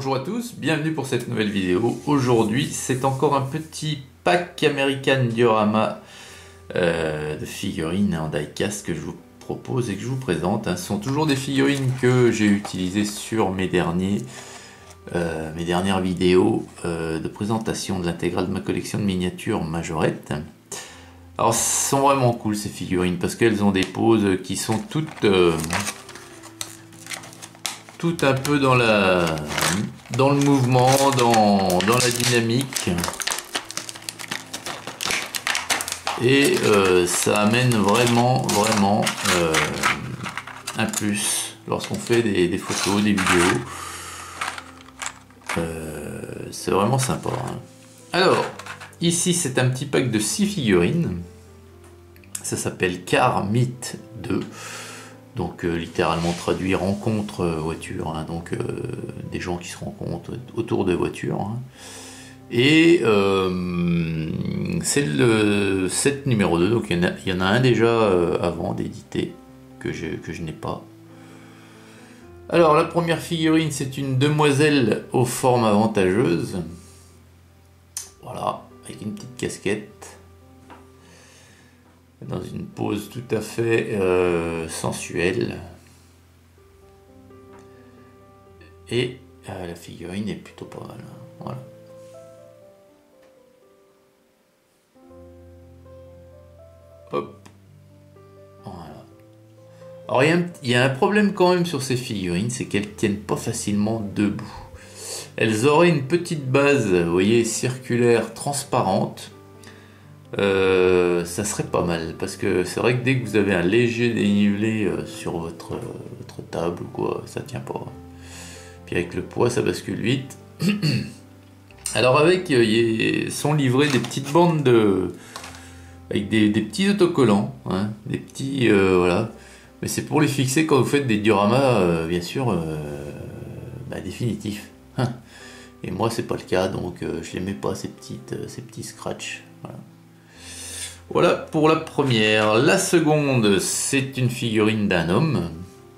Bonjour à tous, bienvenue pour cette nouvelle vidéo. Aujourd'hui, c'est encore un petit pack American Diorama de figurines en die-cast que je vous propose et que je vous présente. Ce sont toujours des figurines que j'ai utilisées sur mes dernières vidéos de présentation de l'intégrale de ma collection de miniatures Majorette. Alors, ce sont vraiment cool ces figurines parce qu'elles ont des poses qui sont toutes un peu dans le mouvement, dans la dynamique, et ça amène vraiment un plus lorsqu'on fait des photos, des vidéos. C'est vraiment sympa, hein. Alors ici c'est un petit pack de 6 figurines, ça s'appelle Car Meet 2. Donc littéralement traduit rencontre voiture, hein, donc des gens qui se rencontrent autour de voitures, hein. Et c'est le set numéro 2, donc il y en a un déjà avant d'éditer que je n'ai pas. Alors la première figurine, c'est une demoiselle aux formes avantageuses, voilà, avec une petite casquette, dans une pose tout à fait sensuelle, et la figurine est plutôt pas mal, hein. Voilà. Hop, voilà. Alors il y a un problème quand même sur ces figurines, c'est qu'elles tiennent pas facilement debout. Elles auraient une petite base, vous voyez, circulaire, transparente. Ça serait pas mal, parce que c'est vrai que dès que vous avez un léger dénivelé sur votre table ou quoi, ça tient pas. Puis avec le poids, ça bascule vite. Alors sont livrés des petites bandes avec des petits autocollants, hein, des petits voilà. Mais c'est pour les fixer quand vous faites des dioramas, bien sûr, définitifs. Et moi c'est pas le cas, donc je les mets pas, ces petits scratchs. Voilà. Voilà pour la première. La seconde, c'est une figurine d'un homme.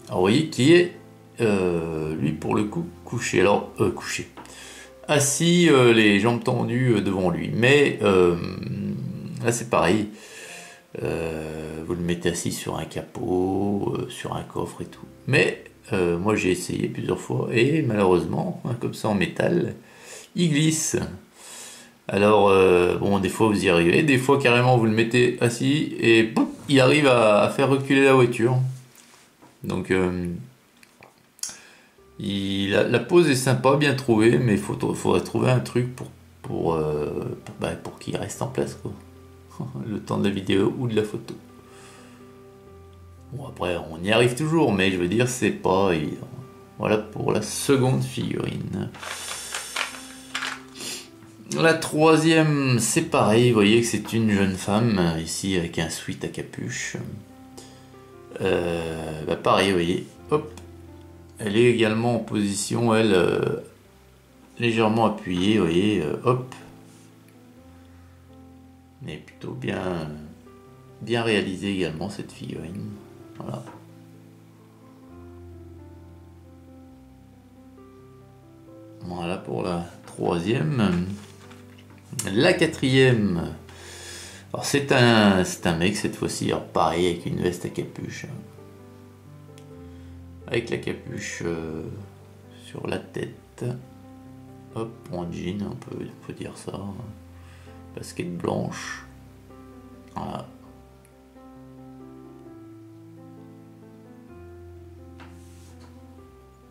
Alors, vous voyez, qui est, lui, pour le coup, couché. Alors, couché. Assis, les jambes tendues devant lui. Mais, là, c'est pareil. Vous le mettez assis sur un capot, sur un coffre et tout. Mais, moi, j'ai essayé plusieurs fois. Et, malheureusement, hein, comme ça, en métal, il glisse. Alors, bon, des fois vous y arrivez, des fois carrément vous le mettez assis et boum, il arrive à faire reculer la voiture. Donc, la pose est sympa, bien trouvée, mais il faudrait trouver un truc pour qu'il reste en place, quoi. Le temps de la vidéo ou de la photo. Bon, après, on y arrive toujours, mais je veux dire, c'est pas évident. Voilà pour la seconde figurine. La troisième, c'est pareil, vous voyez que c'est une jeune femme, ici avec un sweat à capuche. Pareil, vous voyez, hop, elle est également en position, elle, légèrement appuyée, vous voyez, hop. Mais plutôt bien réalisée également, cette figurine, voilà. Voilà pour la troisième. La quatrième, alors c'est un mec cette fois-ci, alors pareil avec une veste à capuche, avec la capuche sur la tête, hop, en jean, on peut dire ça, basket blanche, voilà.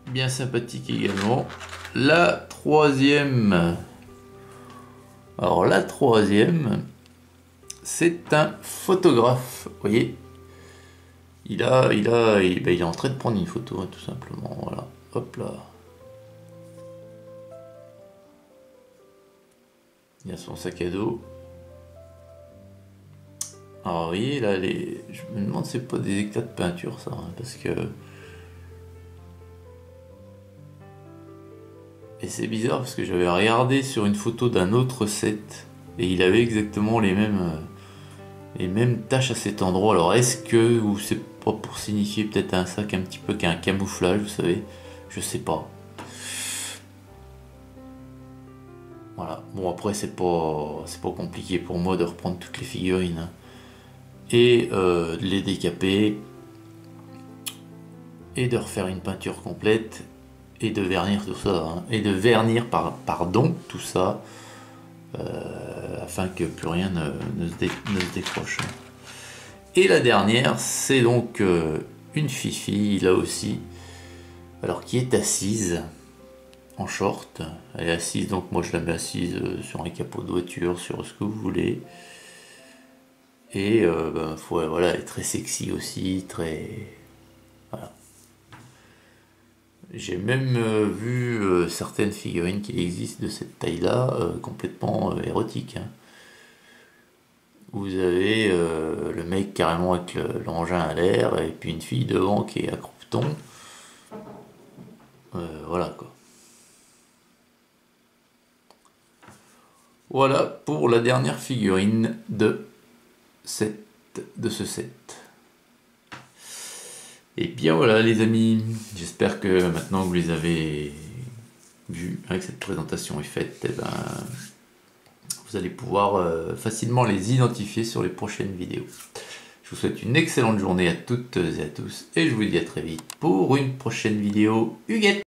Bien sympathique également. La troisième, alors la troisième, c'est un photographe, vous voyez, il est en train de prendre une photo, hein, tout simplement, voilà, hop là. Il a son sac à dos. Alors vous voyez là, je me demande si c'est pas des éclats de peinture ça, hein, parce que... Et c'est bizarre parce que j'avais regardé sur une photo d'un autre set et il avait exactement les mêmes taches à cet endroit. Alors est-ce que, ou c'est pas pour signifier peut-être un sac un petit peu qu'un camouflage, vous savez, je sais pas. Voilà. Bon, après, c'est pas compliqué pour moi de reprendre toutes les figurines, hein, et de les décaper et de refaire une peinture complète et de vernir tout ça, hein, et de vernir pardon tout ça, afin que plus rien ne se décroche. Et la dernière, c'est donc une fifi là aussi, alors qui est assise en short. Elle est assise, donc moi je la mets assise sur un capot de voiture, sur ce que vous voulez. Et voilà, elle est très sexy aussi, très... Voilà. J'ai même vu certaines figurines qui existent de cette taille-là, complètement érotiques, hein. Vous avez le mec carrément avec l'engin à l'air, et puis une fille devant qui est à croupeton. Voilà quoi. Voilà pour la dernière figurine de ce set. Et bien voilà les amis, j'espère que maintenant que vous les avez vus, avec cette présentation est faite, eh ben, vous allez pouvoir facilement les identifier sur les prochaines vidéos. Je vous souhaite une excellente journée à toutes et à tous, et je vous dis à très vite pour une prochaine vidéo. Huguette!